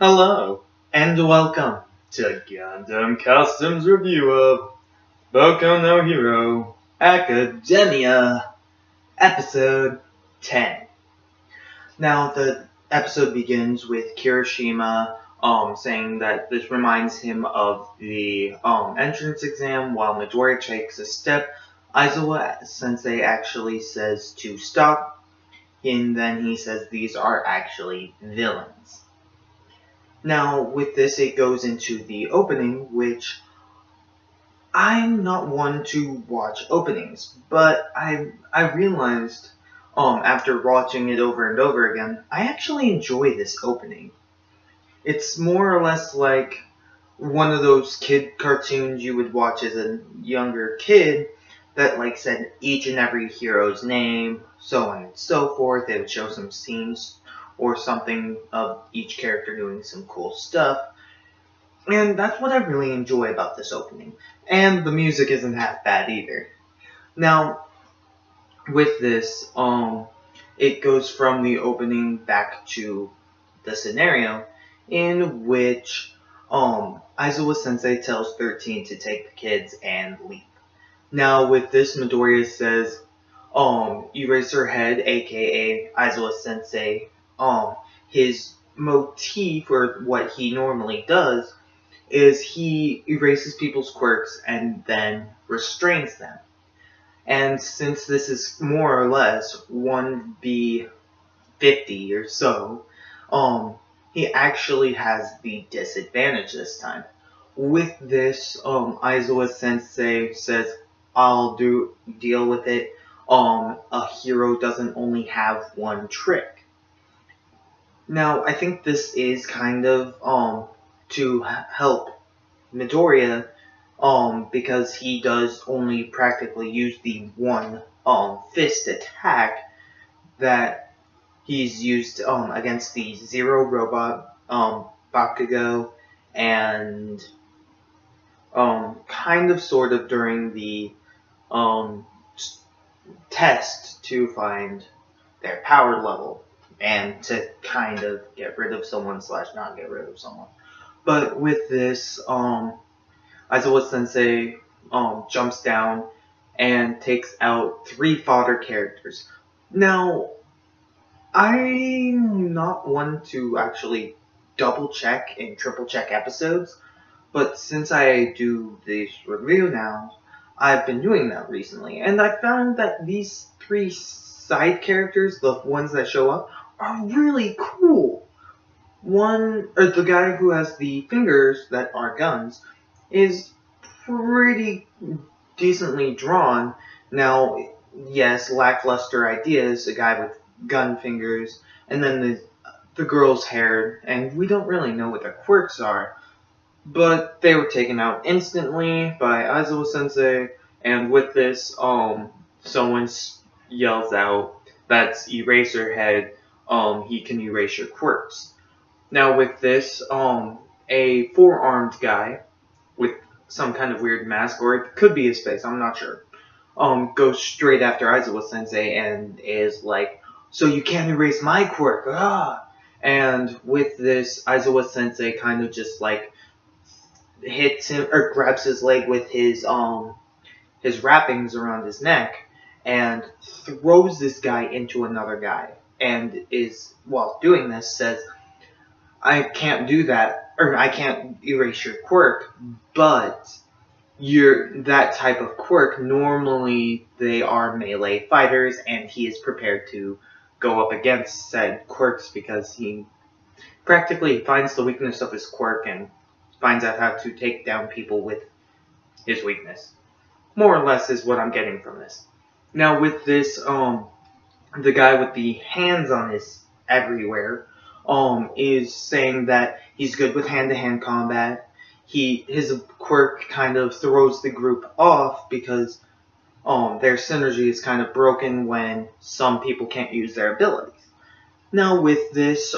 Hello, and welcome to Gundam Customs Review of Boku no Hero Academia, Episode 10. Now, the episode begins with Kirishima saying that this reminds him of the entrance exam while Midori takes a step. Aizawa Sensei actually says to stop, and then he says these are actually villains. Now, with this, it goes into the opening, which I'm not one to watch openings, but I realized after watching it over and over again, I actually enjoy this opening. It's more or less like one of those kid cartoons you would watch as a younger kid that said each and every hero's name, so on and so forth. They would show some scenes or something of each character doing some cool stuff. And that's what I really enjoy about this opening. And the music isn't half bad either. Now, with this, it goes from the opening back to the scenario in which Aizawa Sensei tells 13 to take the kids and leave. Now, with this, Midoriya says, Eraserhead, aka Aizawa Sensei, his motif, or what he normally does, is he erases people's quirks and then restrains them. And since this is more or less 1v50 or so, he actually has the disadvantage this time. With this, Aizawa Sensei says, I'll deal with it. A hero doesn't only have one trick. Now, I think this is kind of to help Midoriya, because he does only practically use the one fist attack that he's used against the Zero Robot, Bakugo, and kind of sort of during the test to find their power level and to kind of get rid of someone / not get rid of someone. But with this, Aizawa Sensei jumps down and takes out 3 fodder characters. Now, I'm not one to actually double check and triple check episodes, but since I do this review now, I've been doing that recently, and I found that these 3 side characters, the ones that show up, are really cool. The guy who has the fingers that are guns is pretty decently drawn. Now, yes, lackluster ideas, a guy with gun fingers, and then the girl's hair, and we don't really know what their quirks are, but they were taken out instantly by Aizawa Sensei, and with this, someone yells out, that's Eraserhead, he can erase your quirks. Now with this, a 4-armed guy with some kind of weird mask, or it could be his face, I'm not sure, goes straight after Aizawa Sensei and is like, so you can't erase my quirk, ah! And with this, Aizawa Sensei kind of just hits him, or grabs his leg with his wrappings around his neck, and throws this guy into another guy, and while doing this, says, I can't do that, or I can't erase your quirk, but that type of quirk, normally they are melee fighters, and he is prepared to go up against said quirks because he practically finds the weakness of his quirk and finds out how to take down people with his weakness. More or less is what I'm getting from this. Now with this, the guy with the hands on his everywhere, is saying that he's good with hand-to-hand combat. His quirk kind of throws the group off because their synergy is kind of broken when some people can't use their abilities. Now with this,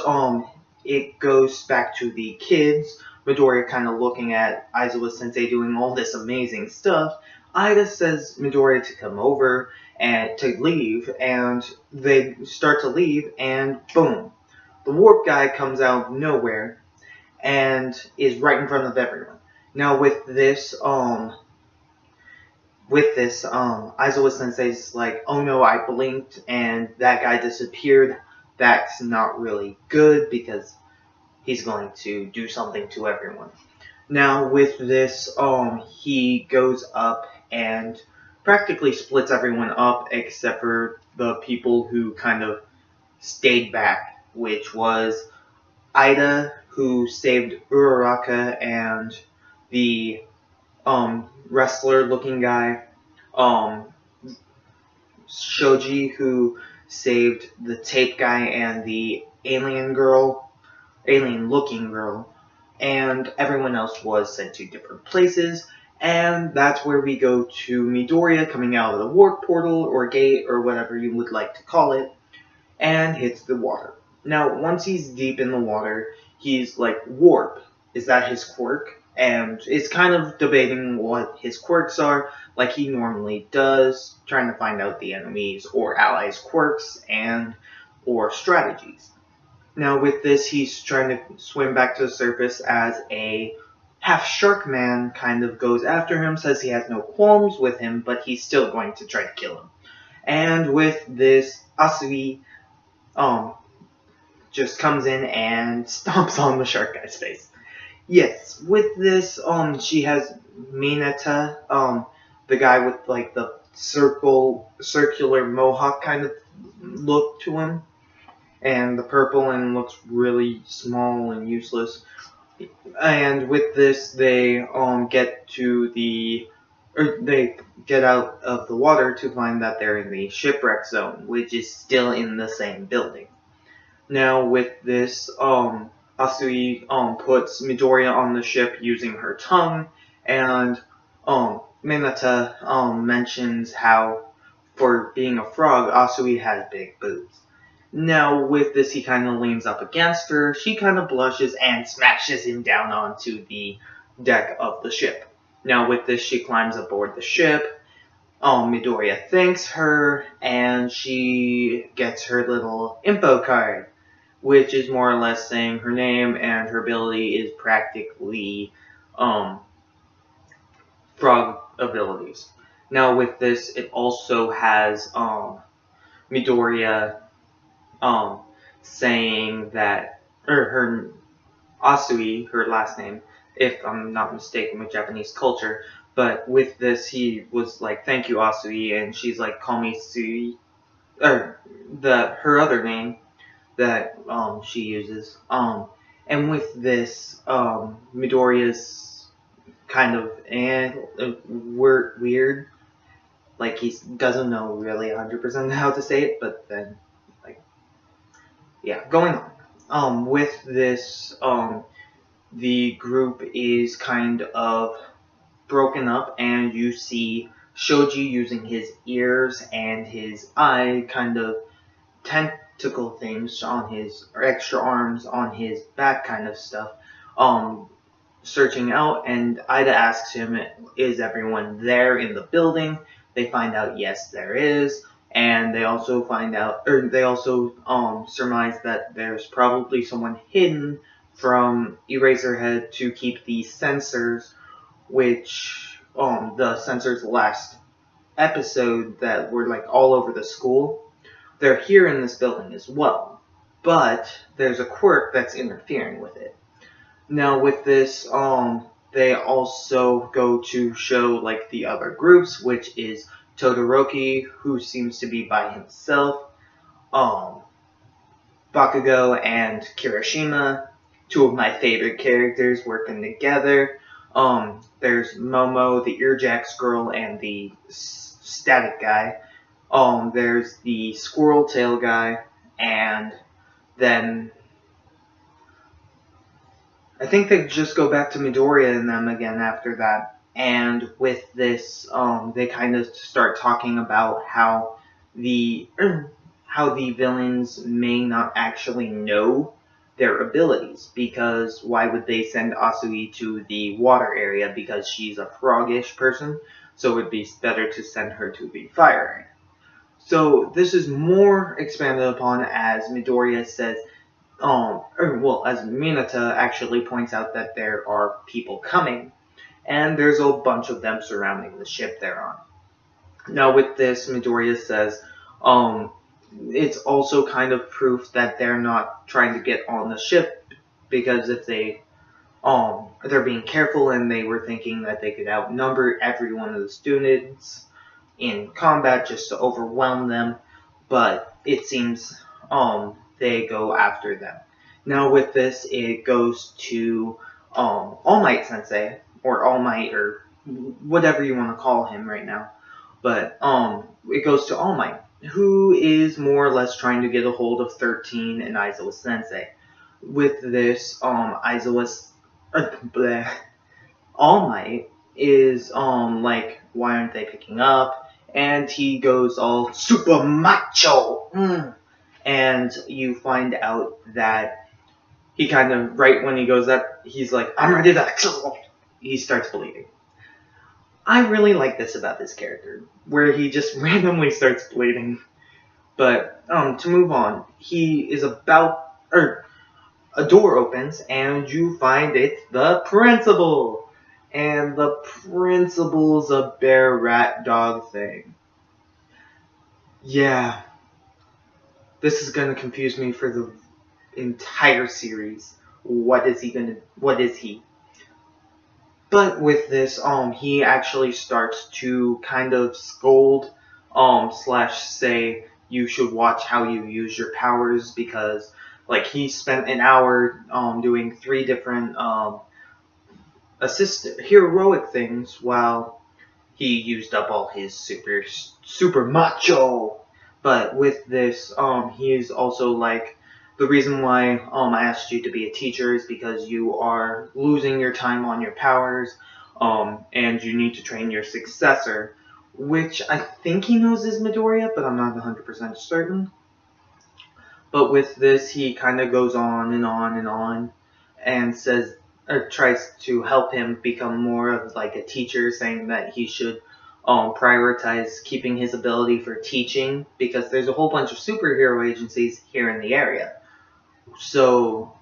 it goes back to the kids. Midoriya kind of looking at Aizawa Sensei doing all this amazing stuff. Ida says Midoriya to come over and to leave, and they start to leave, and boom. The warp guy comes out of nowhere and is right in front of everyone. Now with this, Aizawa Sensei's like, oh no, I blinked and that guy disappeared. That's not really good because he's going to do something to everyone. Now with this, he goes up and practically splits everyone up except for the people who kind of stayed back, which was Ida, who saved Uraraka, and the wrestler-looking guy, Shoji, who saved the tape guy and the alien-looking girl, and everyone else was sent to different places. And that's where we go to Midoriya coming out of the warp portal or gate or whatever you would like to call it, and hits the water. Now, once he's deep in the water, he's like, warp, is that his quirk? And is kind of debating what his quirks are, like he normally does, trying to find out the enemies or allies' quirks and or strategies. Now with this, he's trying to swim back to the surface as a half shark man kind of goes after him, says he has no qualms with him, but he's still going to try to kill him. And with this, Asui just comes in and stomps on the shark guy's face. Yes, with this, she has Mineta, the guy with like the circular mohawk kind of look to him, and the purple, and looks really small and useless. And with this, they they get out of the water to find that they're in the shipwreck zone, which is still in the same building. Now with this, Asui puts Midoriya on the ship using her tongue, and Mineta mentions how, for being a frog, Asui has big boobs. Now with this, he kind of leans up against her, she kind of blushes and smashes him down onto the deck of the ship. Now with this, she climbs aboard the ship, Midoriya thanks her, and she gets her little info card, which is more or less saying her name, and her ability is practically frog abilities. Now with this, it also has Midoriya saying that, or her Asui, her last name, if I'm not mistaken with Japanese culture, but with this, he was like, thank you, Asui, and she's like, call me Sui, or her other name that she uses. And with this, Midoriya's kind of weird, like he doesn't know really 100% how to say it, but then, like, yeah, going on. With this, the group is kind of broken up, and you see Shoji using his ears and his eye kind of tentacle things on his, or extra arms on his back kind of stuff, searching out, and Ida asks him, is everyone there in the building? They find out yes there is, and they also find out, or they also surmise that there's probably someone hidden from Eraserhead to keep the sensors, which the sensors last episode that were like all over the school, they're here in this building as well, but there's a quirk that's interfering with it. Now with this, they also go to show like the other groups, which is Todoroki, who seems to be by himself, Bakugo and Kirishima, two of my favorite characters working together. There's Momo, the Earjacks girl, and the static guy. There's the squirrel tail guy, and then I think they just go back to Midoriya and them again after that. And with this, they kind of start talking about how the villains may not actually know their abilities, because why would they send Asui to the water area, because she's a froggish person, so it would be better to send her to the fire area. So this is more expanded upon as Midoriya says, as Minata actually points out that there are people coming, and there's a bunch of them surrounding the ship they're on. Now with this, Midoriya says, it's also kind of proof that they're not trying to get on the ship, because if they're being careful and they were thinking that they could outnumber every one of the students in combat just to overwhelm them, but it seems, they go after them. Now with this, it goes to, All Might Sensei, or All Might, or whatever you want to call him right now. But it goes to All Might, who is more or less trying to get a hold of 13 and Aizawa Sensei. With this, All Might is like, why aren't they picking up? And he goes all super macho, and you find out that he kind of, right when he goes up, he's like, I'm ready to kill. He starts bleeding. I really like this about this character, where he just randomly starts bleeding. But, to move on, he is about, a door opens, and you find it's the principal. And the principal's a bear rat dog thing. Yeah. This is gonna confuse me for the entire series. What is he? But with this, he actually starts to kind of scold, slash say, you should watch how you use your powers, because, like, he spent an hour, doing 3 different, heroic things while he used up all his super macho. But with this, he is also like, the reason why I asked you to be a teacher is because you are losing your time on your powers, and you need to train your successor, which I think he knows is Midoriya, but I'm not 100% certain. But with this, he kind of goes on and on and on, and says, or tries to help him become more of like a teacher, saying that he should prioritize keeping his ability for teaching, because there's a whole bunch of superhero agencies here in the area. So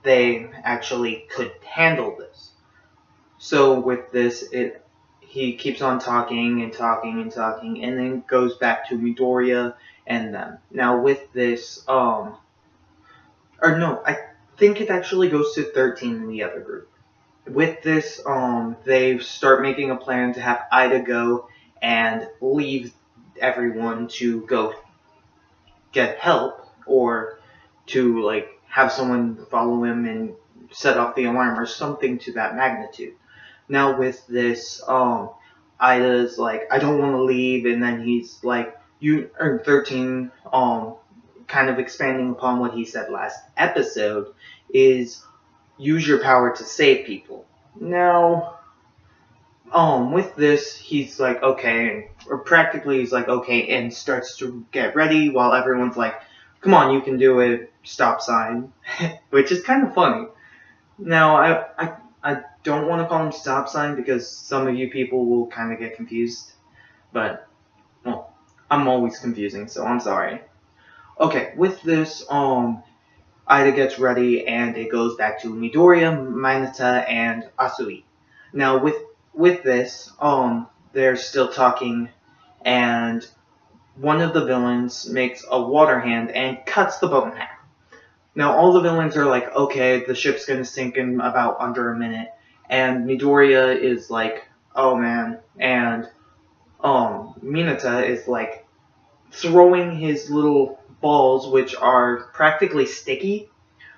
they actually could handle this. So with this, he keeps on talking and talking and talking, and then goes back to Midoriya and them. Now with this, I think it actually goes to 13 in the other group. With this, they start making a plan to have Ida go and leave everyone to go get help, or to like have someone follow him and set off the alarm or something to that magnitude. Now with this, Ida's like, I don't want to leave, and then he's like, you earned 13, kind of expanding upon what he said last episode, is use your power to save people. Now, with this, he's like, okay, or practically he's like, okay, and starts to get ready while everyone's like, come on, you can do it, stop sign, which is kind of funny. Now, I don't want to call him stop sign because some of you people will kind of get confused, but, well, I'm always confusing, so I'm sorry. Okay, with this, Ida gets ready, and it goes back to Midoriya, Minata, and Asui. Now, with this, they're still talking, and one of the villains makes a water hand and cuts the boat in half. Now, all the villains are like, okay, the ship's gonna sink in about under a minute, and Midoriya is like, oh man, and Minata is like throwing his little balls, which are practically sticky,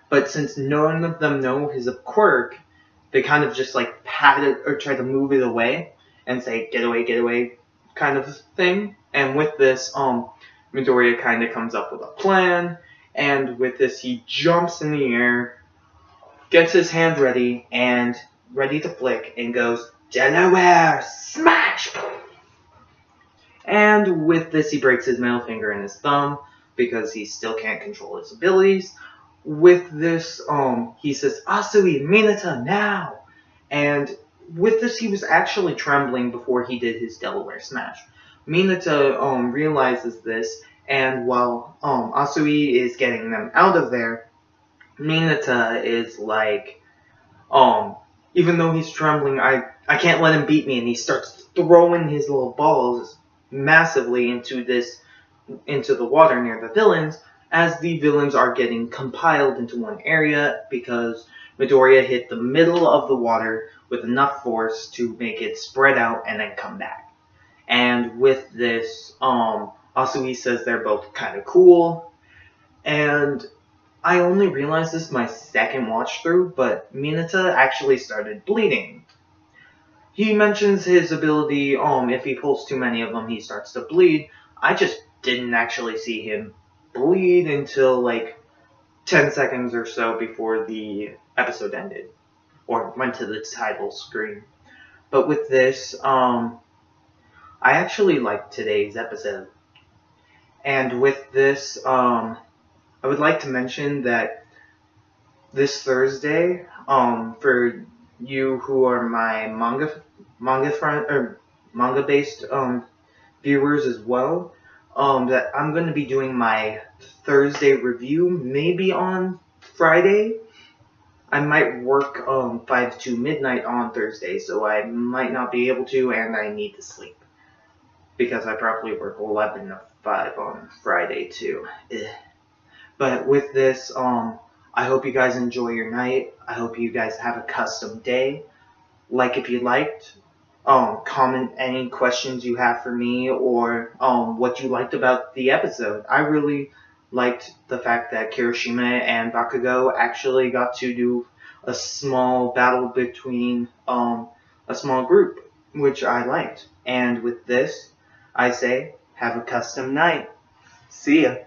but since none of them know his quirk, they kind of just like pat it or try to move it away and say, get away, kind of thing. And with this, Midoriya kind of comes up with a plan, and with this, he jumps in the air, gets his hand ready, and ready to flick, and goes, Delaware, smash! And with this, he breaks his middle finger and his thumb, because he still can't control his abilities. With this, he says, Asui, Minata, now! And with this, he was actually trembling before he did his Delaware Smash. Minata realizes this, and while Asui is getting them out of there, Mineta is like, even though he's trembling, I can't let him beat me, and he starts throwing his little balls massively into the water near the villains, as the villains are getting compiled into one area because Midoriya hit the middle of the water with enough force to make it spread out and then come back. And with this, Asui says they're both kind of cool, and I only realized this my second watch through, but Mineta actually started bleeding. He mentions his ability, if he pulls too many of them, he starts to bleed. I just didn't actually see him bleed until like 10 seconds or so before the episode ended, or went to the title screen. But with this, I actually liked today's episode. And with this, I would like to mention that this Thursday, for you who are my manga friend or manga based viewers as well, that I'm going to be doing my Thursday review maybe on Friday. I might work 5 to midnight on Thursday, so I might not be able to, and I need to sleep because I probably work 11 to 5 on Friday too. But with this, I hope you guys enjoy your night. I hope you guys have a custom day. Like if you liked. Comment any questions you have for me, or what you liked about the episode. I really liked the fact that Kirishima and Bakugo actually got to do a small battle between a small group, which I liked. And with this, I say, have a custom night. See ya.